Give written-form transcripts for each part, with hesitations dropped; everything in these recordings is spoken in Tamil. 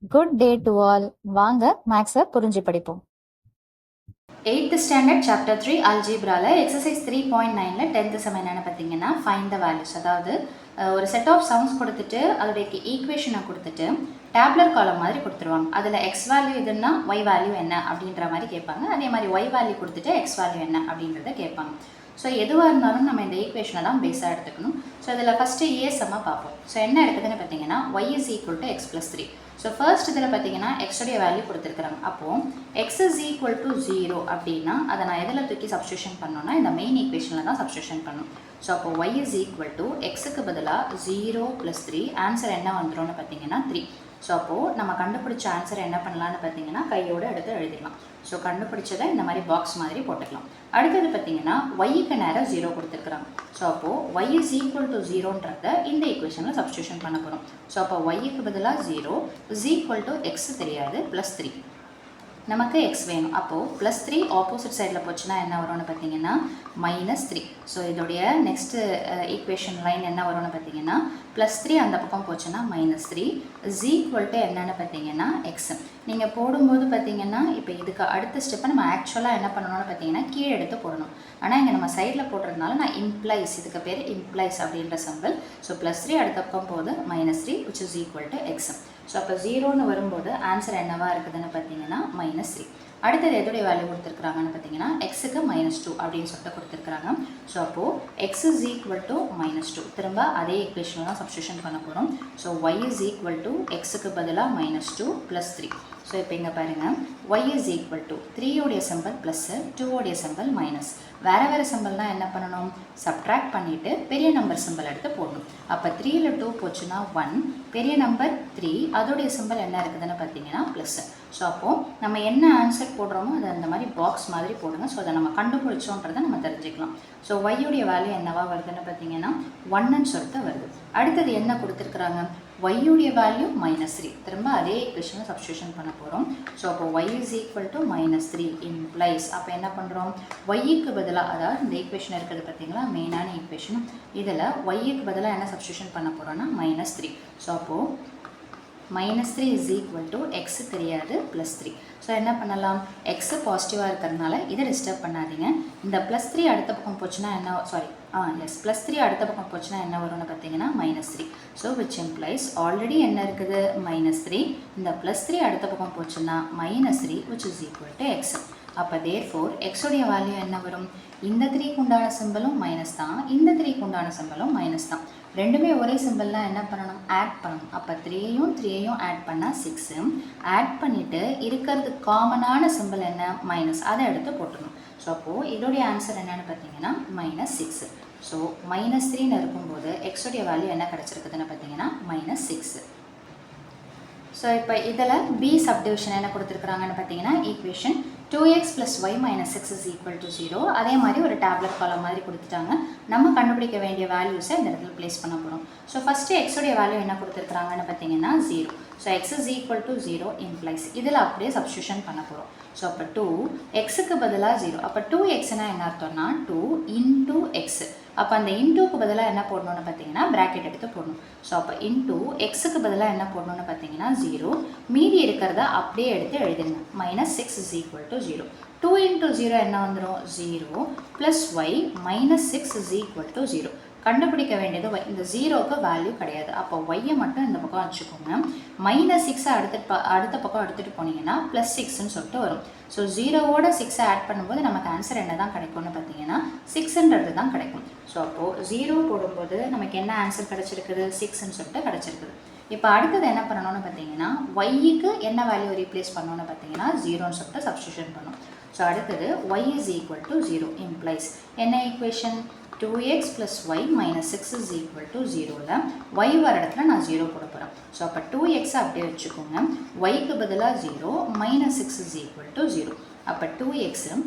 Good day to all. வாங்க மேக்ஸை புரிஞ்சு படிப்போம். 8th ஸ்டாண்டர்ட் சாப்டர் 3 அல்ஜீப்ரால எக்ஸசைஸ் 3.9ல 10th சம் என்னென்னு பார்த்தீங்கன்னா ஃபைண்ட் த வேல்யூஸ். அதாவது ஒரு செட் ஆஃப் சம்ஸ் கொடுத்துட்டு அதோடைய ஈக்குவேஷனை கொடுத்துட்டு டேப்லர் காலம் மாதிரி கொடுத்துருவாங்க. அதில் எக்ஸ் வேல்யூ எதுன்னா ஒய் வேல்யூ என்ன அப்படின்ற மாதிரி கேட்பாங்க. அதே மாதிரி ஒய் வேல்யூ கொடுத்துட்டு எக்ஸ் வேல்யூ என்ன அப்படின்றத கேட்பாங்க. ஸோ எதுவாக இருந்தாலும் நம்ம இந்த ஈக்குவேஷனை தான் பேஸாக எடுத்துக்கணும். ஸோ இதில் ஃபஸ்ட்டு ஏ சம்மாக பார்ப்போம். ஸோ என்ன இருக்குதுன்னு பார்த்தீங்கன்னா Y is equal to X plus 3. So first இதில் பார்த்தீங்கன்னா எக்ஸோடைய வேல்யூ கொடுத்துருக்குறாங்க. அப்போது எக்ஸ் இஸ் ஈக்குவல் டு 0 அப்படின்னா அதை நான் எதில் தூக்கி சப்ஸ்டியூஷன் பண்ணோன்னா இந்த மெயின் ஈக்குவேஷனில் தான் சப்ஸ்டியூஷன் பண்ணணும். ஸோ அப்போ ஒய் இஸ் ஈக்குவல் டு எக்ஸுக்கு பதிலாக 0 + 3 ஆன்சர் என்ன வந்துடும்னு பார்த்தீங்கன்னா 3. ஸோ அப்போது நம்ம கண்டுபிடிச்ச ஆன்சர் என்ன பண்ணலான்னு பார்த்தீங்கன்னா கையோடு எடுத்து எழுதிடலாம். ஸோ கண்டுபிடிச்சதை இந்த மாதிரி பாக்ஸ் மாதிரி போட்டுக்கலாம். அடுத்தது பார்த்தீங்கன்னா ஒய்க்கு நேரம் 0 கொடுத்துருக்குறாங்க. ஸோ அப்போது ஒய் இஸ் ஈக்குவல் டு 0ன்றத இந்த ஈக்குவேஷனில் சப்ஸ்டியூஷன் பண்ண போகிறோம். ஸோ அப்போ ஒய்க்கு பதிலாக 0 இஸ் ஈக்குவல் டு எக்ஸ் தெரியாது +3 நமக்கு எக்ஸ் வேணும். அப்போது +3 ஆப்போசிட் சைடில் போச்சுன்னா என்ன வரும்னு பார்த்தீங்கன்னா -3. ஸோ இதோடைய நெக்ஸ்ட்டு ஈக்குவேஷன் லைன் என்ன வரும்னு பார்த்தீங்கன்னா +3 அந்த பக்கம் போச்சுன்னா -3 இஸ் ஈக்குவல் டு என்னென்னு பார்த்தீங்கன்னா எக்ஸ். நீங்கள் போடும்போது பார்த்தீங்கன்னா இப்போ இதுக்கு அடுத்த ஸ்டெப்பை நம்ம ஆக்சுவலாக என்ன பண்ணணும்னு பார்த்தீங்கன்னா கீழே எடுத்து போடணும். ஆனால் இங்கே நம்ம சைடில் போடுறதுனால நான் இம்ப்ளைஸ், இதுக்கு பேர் இம்ப்ளைஸ் அப்படின்ற சிம்பிள். ஸோ +3 அடுத்த பக்கம் போது -3 which is equal to x. So அப்போ 0ன்னு வரும்போது ஆன்சர் என்னவாக இருக்குதுன்னு பார்த்தீங்கன்னா -3. அடுத்தது எதோடைய வேல்யூ கொடுத்துருக்குறாங்கன்னு பார்த்தீங்கன்னா எக்ஸுக்கு -2 அப்படின்னு சொல்லிட்டு கொடுத்துருக்குறாங்க. ஸோ அப்போது எக்ஸ் இஸ் ஈக்குவல் டு -2 திரும்ப அதே ஈக்குவேஷனில் தான் சப்ஸ்டியூஷன் பண்ண போகிறோம். So Y is equal to எக்ஸுக்கு பதிலாக -2 + 3. ஸோ இப்போ இங்கே பாருங்கள் ஒய் இஸ் ஈக்குவல் டு 3உடைய சிம்பிள் ப்ளஸ்ஸு 2உடைய சிம்பிள் மைனஸ். வேறு சிம்பிள்னால் என்ன பண்ணணும்? சப்ட்ராக்ட் பண்ணிவிட்டு பெரிய நம்பர் சிம்பிள் எடுத்து போடணும். அப்போ 3ல் 2 போச்சுன்னா 1, பெரிய நம்பர் 3, அதோடைய சிம்பிள் என்ன இருக்குதுன்னு பார்த்தீங்கன்னா ப்ளஸ்ஸு. ஸோ அப்போது நம்ம என்ன ஆன்சர் போடுறோமோ அதை அந்த மாதிரி பாக்ஸ் மாதிரி போடுங்க. ஸோ அதை நம்ம கண்டுபிடிச்சோன்றதை நம்ம தெரிஞ்சுக்கலாம். ஸோ ஒய்யுடைய வேல்யூ என்னவா வருதுன்னு பார்த்தீங்கன்னா 1ன்னு சொல்லிட்டு வருது. அடுத்தது என்ன கொடுத்துருக்குறாங்க? ஒய்யுடைய வேல்யூ -3 திரும்ப அதே ஈக்குவேஷனை சப்ஸ்டியூஷன் பண்ண போகிறோம். ஸோ அப்போ Y is equal to -3 implies அப்போ என்ன பண்ணுறோம்? ஒய்க்கு பதிலாக, அதாவது இந்த ஈக்குவேஷன் இருக்குது பார்த்தீங்களா மெயினான ஈக்குவேஷன், இதில் ஒய்க்கு பதிலாக என்ன சப்ஸ்டியூஷன் பண்ண போகிறோன்னா -3. ஸோ அப்போது -3 இஸ் ஈக்குவல் டு எக்ஸ் தெரியாது +3. ஸோ என்ன பண்ணலாம்? எக்ஸு பாசிட்டிவாக இருக்கிறதுனால இதை டிஸ்டர்ப் பண்ணாதீங்க. இந்த +3 அடுத்த பக்கம் போச்சுன்னா என்ன, +3 அடுத்த பக்கம் போச்சுன்னா என்ன வரும்னு பார்த்தீங்கன்னா -3. ஸோ விச் இம்ப்ளைஸ் ஆல்ரெடி என்ன இருக்குது -3, இந்த +3 அடுத்த பக்கம் போச்சுன்னா -3 which is equal to x. அப்போ தேர்ஃபோர் எக்ஸோடைய வேல்யூ என்ன வரும்? இந்த 3க்கு உண்டான சிம்பிளும் மைனஸ் தான், இந்த 3க்கு உண்டான சிம்பிளும் மைனஸ் தான். ரெண்டுமே ஒரே சிம்பிள்லாம் என்ன பண்ணணும்? ஆட் பண்ணணும். அப்போ 3யும் ஆட் பண்ணால் 6, ஆட் பண்ணிவிட்டு இருக்கிறது காமனான சிம்பிள் என்ன? மைனஸ், அதை எடுத்து போட்டுடணும். ஸோ அப்போது இதோடைய ஆன்சர் என்னென்னு பார்த்தீங்கன்னா -6. ஸோ -3ன்னு இருக்கும்போது எக்ஸோடைய வேல்யூ என்ன கிடச்சிருக்குதுன்னு பார்த்தீங்கன்னா -6. ஸோ இப்போ இதில் பி சப்டிவிஷன் என்ன கொடுத்துருக்குறாங்கன்னு பார்த்தீங்கன்னா equation 2x + y - 6 is equal to 0. அதே மாதிரி ஒரு டேப்லெட் காலம் மாதிரி கொடுத்துட்டாங்க. நம்ம கண்டுபிடிக்க வேண்டிய வேல்யூஸை இந்த இடத்துல ப்ளேஸ் பண்ண போகிறோம். ஸோ ஃபஸ்ட்டு எக்ஸோடைய வேல்யூ என்ன கொடுத்துருக்குறாங்கன்னு பார்த்தீங்கன்னா 0. So x is equal to 0 implies இதில் அப்படியே சப்ஸ்டியூஷன் பண்ண போகிறோம். ஸோ அப்போ 2 எக்ஸுக்கு பதிலாக 0. அப்போ 2xனா என்ன அர்த்தம்னா 2 into x. அப்போ அந்த இன்டூக்கு பதிலாக என்ன போடணும்னு பார்த்தீங்கன்னா ப்ராக்கெட் எடுத்து போடணும். ஸோ அப்போ இன்டூ எக்ஸுக்கு பதிலாக என்ன போடணும்னு பார்த்தீங்கன்னா 0, மீதி இருக்கிறத அப்படியே எடுத்து எழுதிடுங்க. -6 is equal to 0. 2 into 0 என்ன வந்துடும்? 0 + y -6 is equal to 0. கண்டுபிடிக்க வேண்டியது இந்த 0க்கு வேல்யூ கிடையாது. அப்போ ஒய்யை மட்டும் இந்த பக்கம் வச்சுக்கோங்க. -6 அடுத்த பக்கம் எடுத்துகிட்டு போனீங்கன்னா +6ன்னு சொல்லிட்டு வரும். ஸோ 0வோட 6 ஆட் பண்ணும்போது நமக்கு ஆன்சர் என்ன தான் கிடைக்கும்னு பார்த்தீங்கன்னா 6ன்றது தான் கிடைக்கும். ஸோ அப்போது 0 போடும்போது நமக்கு என்ன ஆன்சர் கிடச்சிருக்குது? 6ன்னு சொல்லிட்டு கிடச்சிருக்குது. இப்போ அடுத்தது என்ன பண்ணணும்னு பார்த்தீங்கன்னா ஒய்க்கு என்ன வேல்யூ ரீப்ளேஸ் பண்ணணும்னு பார்த்தீங்கன்னா 0ன்னு சொல்லிட்டு சப்ஸ்டியூஷன் பண்ணணும். ஸோ அடுத்தது y is equal to 0 implies என்ன equation? 2x + y - 6 is equal to 0ல y வர இடத்துல நான் 0 போட போகிறேன். ஸோ அப்போ 2x அப்படியே வச்சுக்கோங்க. yக்கு பதிலாக 0 -6 is equal to 0. அப்போ 2x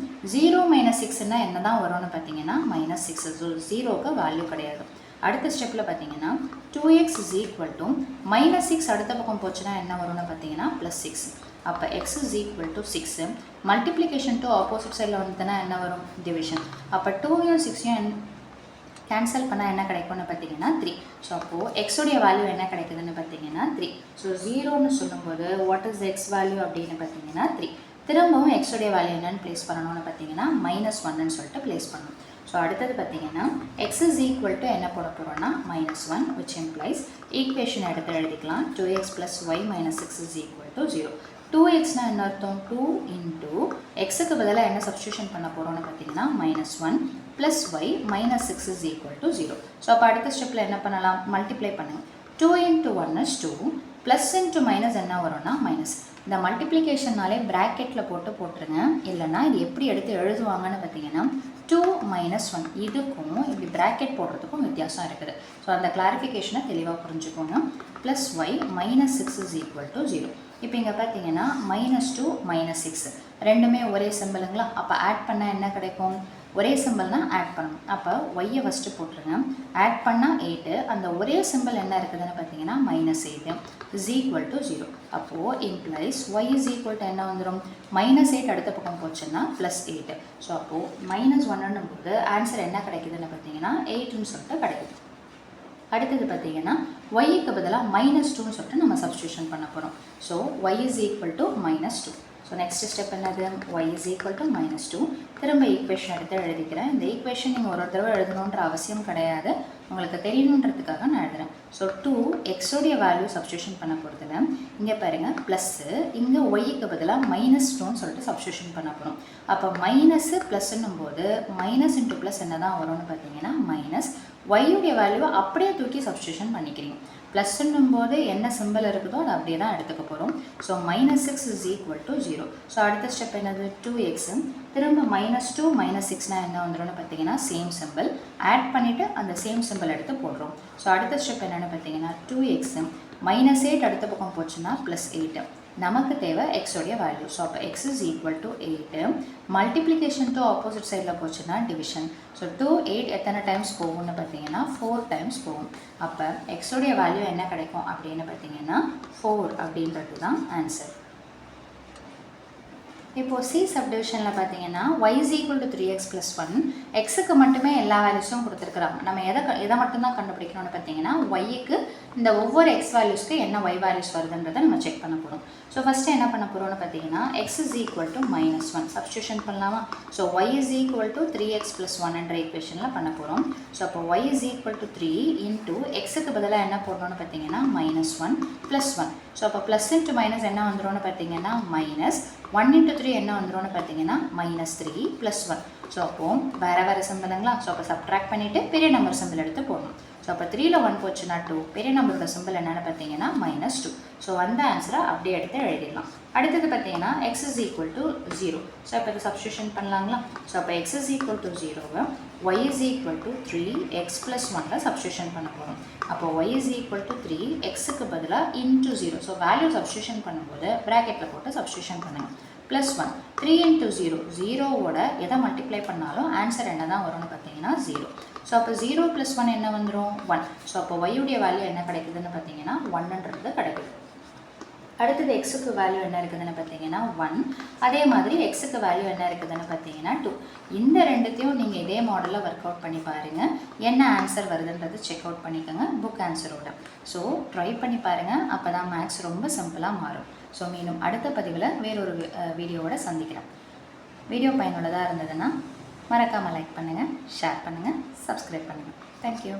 0 - 6ன்னா என்ன தான் வரும்னு பார்த்தீங்கன்னா -6. ஸோ 0க்கு வேல்யூ கிடையாது. அடுத்த ஸ்டெப்பில் பார்த்தீங்கன்னா 2x is equal to -6 அடுத்த பக்கம் போச்சுன்னா என்ன வரும்னு பார்த்தீங்கன்னா +6. அப்போ x is equal to 6. Multiplication to opposite சைடில் வந்துட்டுனா என்ன வரும்? டிவிஷன். அப்போ 2யும் 6யும் கேன்சல் பண்ணால் என்ன கிடைக்கும்னு பார்த்தீங்கன்னா 3. ஸோ அப்போது எக்ஸோடைய வேல்யூ என்ன கிடைக்குதுன்னு பார்த்தீங்கன்னா 3. ஸோ 0ன்னு சொல்லும்போது வாட் இஸ் எக்ஸ் வேல்யூ அப்படின்னு பார்த்தீங்கன்னா 3. திரும்பவும் எக்ஸோடைய வேல்யூ என்னன்னு ப்ளேஸ் பண்ணணும்னு பார்த்தீங்கன்னா -1ன்னு சொல்லிட்டு ப்ளேஸ் பண்ணணும். ஸோ அடுத்தது பார்த்தீங்கன்னா எக்ஸ் இஸ் ஈக்குவல் டு என்ன போட போகிறோம்னா -1, விச் இம்ப்ளைஸ் ஈக்குவேஷன் எடுத்து எழுதிக்கலாம் 2x + y - 6 is equal to 0. 2xனா என்ன அர்த்தம்? 2 இன்ட்டு எக்ஸுக்கு பதிலாக என்ன சப்ஸ்டியூஷன் பண்ண போகிறோம்னு பார்த்தீங்கன்னா -1 + y - 6 is equal to 0. So அப்போ அடுத்த ஸ்டெப்பில் என்ன பண்ணலாம்? மல்டிப்ளை பண்ணுங்கள். 2 × 1 is 2, ப்ளஸ் இன்ட்டு மைனஸ் என்ன வரும்னா மைனஸ். இந்த மல்டிப்ளிகேஷன்னாலே ப்ராக்கெட்டில் போட்டுருங்க. இல்லைன்னா இது எப்படி எடுத்து எழுதுவாங்கன்னு பார்த்தீங்கன்னா 2 - 1 இதுக்கும் இப்படி ப்ராக்கெட் போடுறதுக்கும் வித்தியாசம் இருக்குது. ஸோ அந்த கிளாரிஃபிகேஷனை தெளிவாக புரிஞ்சுக்கோங்க. Plus y - 6 is equal to 0. இப்போ இங்கே பார்த்தீங்கன்னா -2 - 6 ரெண்டுமே ஒரே சிம்பிளுங்களா? அப்போ ஆட் பண்ணால் என்ன கிடைக்கும்? ஒரே சிம்பிள்னா ஆட் பண்ணணும். அப்போ ஒய்யை ஃபஸ்ட்டு போட்டுருங்க. ஆட் பண்ணால் 8, அந்த ஒரே சிம்பிள் என்ன இருக்குதுன்னு பார்த்தீங்கன்னா -8 இஸ் ஈக்குவல் டு 0. அப்போது implies Y is equal to என்ன வந்துடும்? -8 அடுத்த பக்கம் போச்சுன்னா +8. ஸோ அப்போது -1ன்னும் போது ஆன்சர் என்ன கிடைக்குதுன்னு பார்த்தீங்கன்னா 8ன்னு சொல்லிட்டு கிடைக்குது. அடுத்தது பார்த்தீங்கன்னா ஒய்க்கு பதிலாக -2ன்னு சொல்லிட்டு நம்ம சப்ஸ்டியூஷன் பண்ண போகிறோம். So Y is equal to -2. So next step என்னது? y is equal to -2. திரும்ப ஈக்குவேஷன் எடுத்து எழுதிக்கிறேன். இந்த ஈக்குவேஷன் நீங்கள் ஒரு தடவை எழுதணுன்ற அவசியம் கிடையாது, உங்களுக்கு தெரியணுன்றதுக்காக நான் எழுதுகிறேன். ஸோ 2 எக்ஸோடைய வேல்யூ சப்ஸ்டியூஷன் பண்ண போகிறதுல இங்கே பாருங்கள் ப்ளஸ்ஸு, இங்கே ஒய்க்கு பதிலாக -2ன்னு சொல்லிட்டு சப்ஸ்டியூஷன் பண்ண போகிறோம். அப்போ மைனஸு ப்ளஸ்ன்னும் போது மைனஸ் இன்ட்டு ப்ளஸ் என்ன தான் வரும்னு பார்த்தீங்கன்னா மைனஸ். ஒய்யுடைய வேல்யூவை அப்படியே தூக்கி சப்ஸ்டியூஷன் பண்ணிக்கிறீங்க. ப்ளஸ்ன்னும் போது என்ன சிம்பிள் இருக்குதோ அதை அப்படியே தான் எடுத்துக்க போகிறோம். So -6 is equal to 0. So அடுத்த ஸ்டெப் என்னது? 2x. திரும்ப -2 - 6னா என்ன வந்துடும்னு பார்த்தீங்கன்னா சேம் சிம்பிள் ஆட் பண்ணிவிட்டு அந்த சேம் சிம்பிள் எடுத்து போடுறோம். ஸோ அடுத்த ஸ்டெப் என்னென்னு பார்த்தீங்கன்னா 2x -8 அடுத்த பக்கம் போச்சுன்னா +8. நமக்கு தேவை எக்ஸோடைய வேல்யூ. ஸோ அப்போ x is equal to 8. Multiplication to opposite சைடில் போச்சுன்னா டிவிஷன். ஸோ 2 8 எத்தனை டைம்ஸ் போகும்னு பார்த்தீங்கன்னா 4 டைம்ஸ் போகும். அப்போ எக்ஸோடைய வேல்யூ என்ன கிடைக்கும் அப்படின்னு பார்த்தீங்கன்னா 4 அப்படின்றது தான் ஆன்சர். இப்போது சி சப்டிவிஷனில் பார்த்தீங்கன்னா y is equal to 3x + 1. எக்ஸுக்கு மட்டுமே எல்லா வேல்யூஸும் கொடுத்துருக்குறாங்க. நம்ம எதை மட்டும்தான் கண்டுபிடிக்கணும்னு பார்த்தீங்கன்னா ஒய்க்கு இந்த ஒவ்வொரு எக்ஸ் வேல்யூஸ்க்கு என்ன ஒய் வேல்யூஸ் வருதுன்றதை நம்ம செக் பண்ண போகிறோம். ஸோ ஃபஸ்ட்டு என்ன பண்ண போகிறோம்னு பார்த்தீங்கன்னா x is equal to -1 substitution பண்ணலாமா? So y is equal to 3x + 1 என்ற ஈக்குவேஷனில் பண்ண போகிறோம். ஸோ அப்போ y is equal to 3 into எக்ஸுக்கு பதிலாக என்ன போடணும்னு பார்த்தீங்கன்னா -1 + 1. ஸோ அப்போ ப்ளஸ் இன்ட்டு மைனஸ் என்ன வந்துடும்னு பார்த்தீங்கன்னா -1 × 3 என்ன வந்துடும்னு பார்த்தீங்கன்னா -3 + 1. ஸோ அப்போது வேறு சிம்பிளுங்களா? ஸோ அப்போ சப்ட்ராக்ட் பண்ணிவிட்டு பெரிய நம்பர் சிம்பிள் எடுத்து போடணும். ஸோ அப்போ 3ல் 1 போச்சுன்னா 2, பெரிய நம்பரோட சிம்பிள் என்னென்னு பார்த்தீங்கன்னா -2. ஸோ அந்த ஆன்சரை அப்படியே எடுத்து எழுதிடலாம். அடுத்தது பார்த்தீங்கன்னா x is equal to 0. So இப்போ இது சப்ஸ்டியூஷன் பண்ணலாங்களா? ஸோ அப்போ எக்ஸ் இஸ் ஈக்குவல் டு 0வை y is equal to 3x + 1ல சப்ஸ்டியூஷன் பண்ண போகிறோம். அப்போ y இஸ் ஈக்குவல் டு 3 எக்ஸுக்கு பதிலாக இன்ட்டு 0. ஸோ வேல்யூ சப்ஸ்டியூஷன் பண்ணும்போது ப்ராக்கெட்டில் போட்டு சப்ஸ்டியூஷன் பண்ணுங்கள். +1 3 × 0 0வோட எதை மல்டிப்ளை பண்ணாலும் ஆன்சர் என்ன தான் வரும்னு பார்த்தீங்கன்னா 0. ஸோ அப்போ 0 + 1 என்ன வந்துடும்? 1. ஸோ அப்போ ஒய்யுடைய வேல்யூ என்ன கிடைக்குதுன்னு பார்த்தீங்கன்னா 1ன்றது கிடைக்குது. அடுத்தது எக்ஸுக்கு வேல்யூ என்ன இருக்குதுன்னு பார்த்தீங்கன்னா 1. அதே மாதிரி எக்ஸுக்கு வேல்யூ என்ன இருக்குதுன்னு பார்த்தீங்கன்னா 2. இந்த ரெண்டுத்தையும் நீங்கள் இதே மாடலில் ஒர்க் அவுட் பண்ணி பாருங்கள். என்ன ஆன்சர் வருதுன்றது செக் அவுட் பண்ணிக்கோங்க புக் ஆன்சரோட. ஸோ ட்ரை பண்ணி பாருங்கள், அப்போ தான் மேக்ஸ் ரொம்ப சிம்பிளாக மாறும். ஸோ மீண்டும் அடுத்த பதிவில் வேறொரு வீடியோவோட சந்திக்கிறேன். வீடியோ பயனுள்ளதாக இருந்ததுன்னா மறக்காமல் லைக் பண்ணுங்கள், ஷேர் பண்ணுங்கள், சப்ஸ்கிரைப் பண்ணுங்கள். தேங்க்யூ.